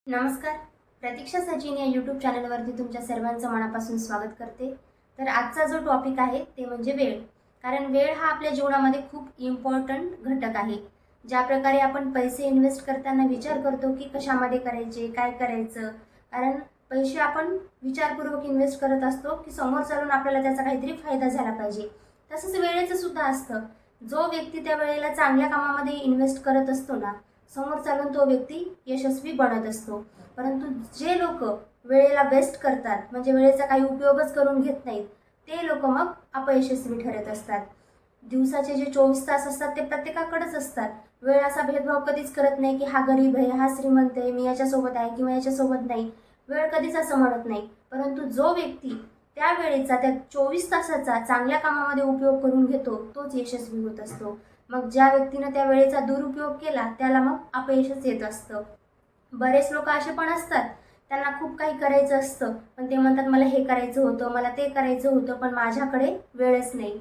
नमस्कार. प्रतीक्षा सचिन या यूट्यूब चॅनलवरती तुमच्या सर्वांचं मनापासून स्वागत करते. तर आजचा जो टॉपिक आहे ते म्हणजे वेळ. कारण वेळ हा आपल्या जीवनामध्ये खूप इम्पॉर्टंट घटक आहे. ज्या प्रकारे आपण पैसे इन्व्हेस्ट करताना विचार करतो की कशामध्ये करायचे, काय करायचं. कारण पैसे आपण विचारपूर्वक इन्व्हेस्ट करत असतो की समोर चालून आपल्याला त्याचा काहीतरी फायदा झाला पाहिजे. तसंच वेळेचं सुद्धा असतं. जो व्यक्ती त्या वेळेला चांगल्या कामामध्ये इन्व्हेस्ट करत असतो ना, समोर चालून तो व्यक्ती यशस्वी बनत असतो. परंतु जे लोक वेळेला वेस्ट करतात, म्हणजे वेळेचा काही उपयोगच करून घेत नाहीत, ते लोक मग अपयशस्वी ठरत असतात. दिवसाचे जे 24 तास असतात ते प्रत्येकाकडेच असतात. वेळ असा भेदभाव कधीच करत नाही की हा गरीब आहे, हा श्रीमंत आहे, मी याच्यासोबत आहे किंवा याच्यासोबत नाही. वेळ कधीच असं म्हणत नाही. परंतु जो व्यक्ती त्या वेळेचा, त्या 24 तासाचा चांगल्या कामामध्ये उपयोग करून घेतो, तोच यशस्वी होत असतो. मग ज्या व्यक्तीनं त्या वेळेचा दुरुपयोग केला त्याला मग अपयशच येत असतं. बरेच लोक असे पण असतात, त्यांना खूप काही करायचं असतं, पण ते म्हणतात मला हे करायचं होतं, मला ते करायचं होतं, पण माझ्याकडे वेळच नाही.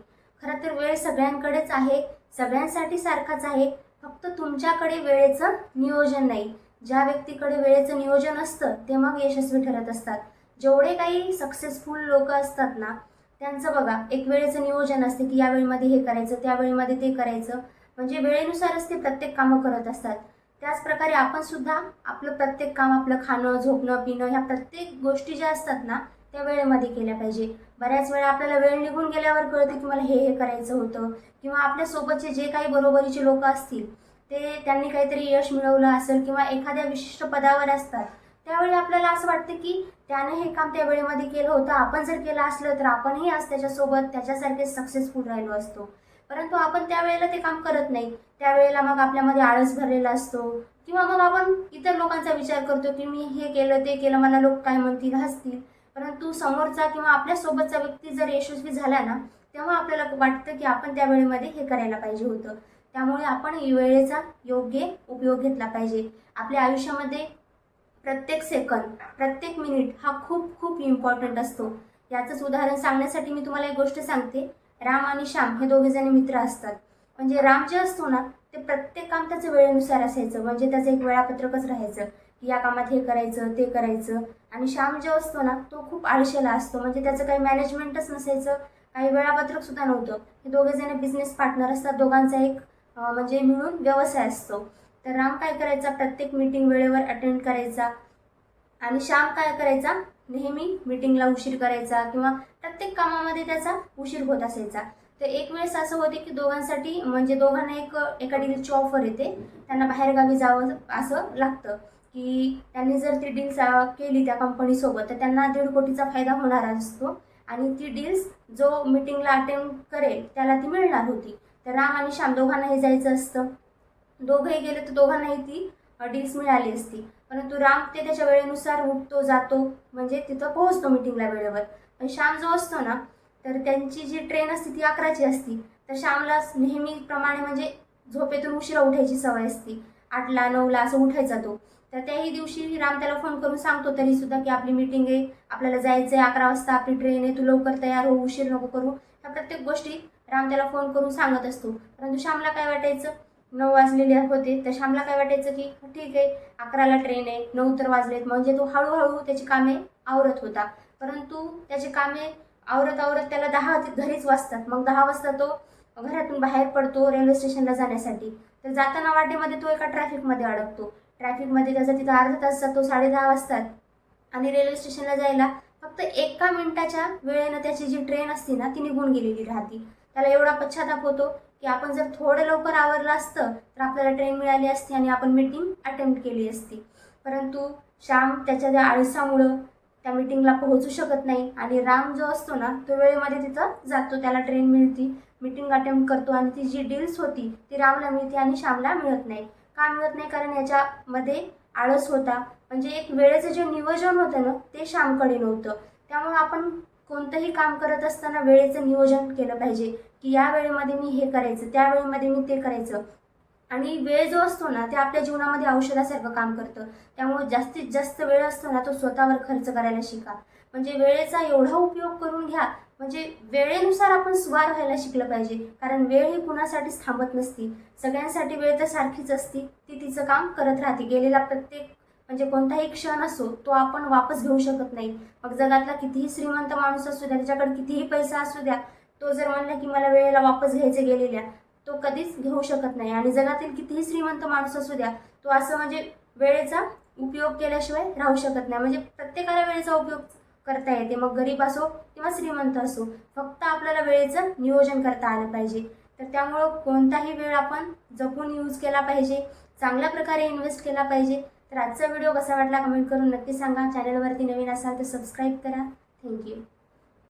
खरं तर वेळ सगळ्यांकडेच आहे, सगळ्यांसाठी सारखाच आहे. फक्त तुमच्याकडे वेळेचं नियोजन नाही. ज्या व्यक्तीकडे वेळेचं नियोजन असतं ते मग यशस्वी ठरत असतात. जेवढे काही सक्सेसफुल लोक असतात ना, त्यांचं बघा एक वेळेचं नियोजन असते की या वेळेमध्ये हे करायचं, त्या वेळेमध्ये ते करायचं. म्हणजे वेळेनुसारच ते प्रत्येक कामं करत असतात. त्याचप्रकारे आपण सुद्धा आपलं प्रत्येक काम, आपलं खाणं, झोपणं, पिणं, ह्या प्रत्येक गोष्टी ज्या असतात ना, त्या वेळेमध्ये केल्या पाहिजे. बऱ्याच वेळा आपल्याला वेळ निघून गेल्यावर कळतं की मला हे करायचं होतं, किंवा आपल्यासोबतचे जे काही बरोबरीचे लोक असतील ते त्यांनी काहीतरी यश मिळवलं असेल किंवा एखाद्या विशिष्ट पदावर असतात, त्यावेळी आपल्याला असं वाटतं की त्याने हे काम त्या वेळेमध्ये केलं होतं, आपण जर केलं असलं तर आपणही आज त्याच्यासोबत त्याच्यासारखे सक्सेसफुल राहिलो असतो. परंतु आपण त्यावेळेला ते काम करत नाही. त्यावेळेला मग आपल्यामध्ये आळस भरलेला असतो, किंवा मग आपण इतर लोकांचा विचार करतो की मी हे केलं, ते केलं, मला लोक काय म्हणतील, हसतील. परंतु समोरचा किंवा आपल्यासोबतचा व्यक्ती जर यशस्वी झाला ना, तेव्हा आपल्याला वाटतं की आपण त्या वेळेमध्ये हे करायला पाहिजे होतं. त्यामुळे आपण वेळेचा योग्य उपयोग घेतला पाहिजे. आपल्या आयुष्यामध्ये प्रत्येक सेकंद, प्रत्येक मिनिट हा खूप खूप इम्पॉर्टंट असतो. याचंच उदाहरण सांगण्यासाठी मी तुम्हाला एक गोष्ट सांगते. राम आणि श्याम हे दोघे मित्र असतात. म्हणजे राम जे असतो ना, ते प्रत्येक काम त्याचं वेळेनुसार असायचं. म्हणजे त्याचं एक वेळापत्रकच राहायचं की या कामात हे करायचं, ते करायचं. आणि श्याम जो असतो ना, तो खूप आळशेला असतो. म्हणजे त्याचं काही मॅनेजमेंटच नसायचं, काही वेळापत्रक सुद्धा नव्हतं. हे दोघे बिझनेस पार्टनर असतात. दोघांचा एक म्हणजे मिळून व्यवसाय असतो. तर राम काय करायचा, प्रत्येक मीटिंग वेळेवर अटेंड करायचा. आणि श्याम काय करायचा, नेहमी मीटिंगला उशीर करायचा किंवा प्रत्येक कामामध्ये त्याचा उशीर होत असायचा. तर एक वेळेस असं होते की दोघांसाठी, म्हणजे दोघांना एका डीलची ऑफर येते. त्यांना बाहेरगावी जावं असं लागतं की त्यांनी जर ती डील केली त्या कंपनीसोबत तर त्यांना 1.5 कोटीचा फायदा होणार असतो. आणि ती डील्स जो मीटिंगला अटेंड करेल त्याला ती मिळणार होती. तर राम आणि श्याम दोघांनाही जायचं असतं. दोघंही गेले तर दोघांनाही ती डील्स मिळाली असती. परंतु राम ते त्याच्या वेळेनुसार उठतो, जातो, म्हणजे तिथं पोहोचतो मीटिंगला वेळेवर. पण श्याम जो असतो ना, तर त्यांची जी ट्रेन असते ती 11ची असती. तर श्यामला नेहमीप्रमाणे म्हणजे झोपेतून उशिरा उठायची सवय असते. 8ला 9ला असं उठायचा तो. तर त्याही दिवशी राम त्याला फोन करून सांगतो तरी सुद्धा की आपली मीटिंग आहे, आपल्याला जायचं आहे, 11 वाजता आपली ट्रेन आहे, तू लवकर तयार हो, उशीर नको करू. ह्या प्रत्येक गोष्टी राम त्याला फोन करून सांगत असतो. परंतु श्यामला काय वाटायचं, 9 वाजलेले होते तर श्यामला काय वाटायचं की ठीक आहे, 11ला ट्रेन आहे, 9 तर वाजलेत. म्हणजे तो हळूहळू त्याची कामे आवरत होता. परंतु त्याची कामे आवरत आवरत त्याला 10 घरीच वाजतात. मग 10 वाजता तो घरातून बाहेर पडतो रेल्वे स्टेशनला जाण्यासाठी. तर जाताना वाटेमध्ये तो एका ट्रॅफिकमध्ये अडकतो. ट्रॅफिकमध्ये त्याचा तिथं अर्धा तास जातो, 10:30 वाजतात. आणि रेल्वे स्टेशनला जायला फक्त 1 मिनिटाच्या वेळेनं त्याची जी ट्रेन असते ना ती निघून गेलेली राहते. त्याला एवढा पश्चाताप होतो की आपण जर थोडं लवकर आवरलं असतं तर आपल्याला ट्रेन मिळाली असती आणि आपण मीटिंग अटेम्प्ट केली असती. परंतु श्याम त्याच्या त्या आळसामुळं त्या मीटिंगला पोहोचू शकत नाही. आणि राम जो असतो ना, तो वेळेमध्ये तिथं जातो, त्याला ट्रेन मिळती, मीटिंग अटेम्प्ट करतो आणि ती जी डील्स होती ती रामला मिळते आणि श्यामला मिळत नाही. का मिळत नाही, कारण याच्यामध्ये आळस होता. म्हणजे एक वेळेचं जे नियोजन होतं ना, ते श्यामकडे नव्हतं. त्यामुळे आपण कोणतंही काम करत असताना वेळेचं नियोजन केलं पाहिजे की या वेळेमध्ये मी हे करायचं, त्या वेळेमध्ये मी ते करायचं. आणि वेळ जो असतो ना, ते आपल्या जीवनामध्ये औषधासारखं काम करतं. त्यामुळे जास्तीत जास्त वेळ असतो ना, तो स्वतःवर खर्च करायला शिका. म्हणजे वेळेचा एवढा उपयोग करून घ्या, म्हणजे वेळेनुसार आपण स्वार व्हायला शिकलं पाहिजे. कारण वेळ ही कुणासाठीच थांबत नसती. सगळ्यांसाठी वेळ तर सारखीच असती, ती तिचं काम करत राहते. गेलेला प्रत्येक म्हणजे कोणताही क्षण असो तो आपण वापस घेऊ शकत नाही. मग जगातला कितीही श्रीमंत माणूस असू द्या, त्याच्याकडे कितीही पैसा असू द्या, तो जर म्हणला की मला वेळेला वापस घ्यायचे गेलेल्या, तो कधीच घेऊ शकत नाही. आणि जगातील कितीही श्रीमंत माणूस असू द्या, तो असं म्हणजे वेळेचा उपयोग केल्याशिवाय राहू शकत नाही. म्हणजे प्रत्येकाला वेळेचा उपयोग करता येते, मग गरीब असो किंवा श्रीमंत असो, फक्त आपल्याला वेळेचं नियोजन करता आलं पाहिजे. तर त्यामुळं कोणताही वेळ आपण जपून यूज केला पाहिजे, चांगल्या प्रकारे इन्व्हेस्ट केला पाहिजे. तर आजचा व्हिडिओ कसा वाटला कमेंट करून नक्की सांगा. चॅनलवरती नवीन असाल तर सबस्क्राईब करा. थँक्यू.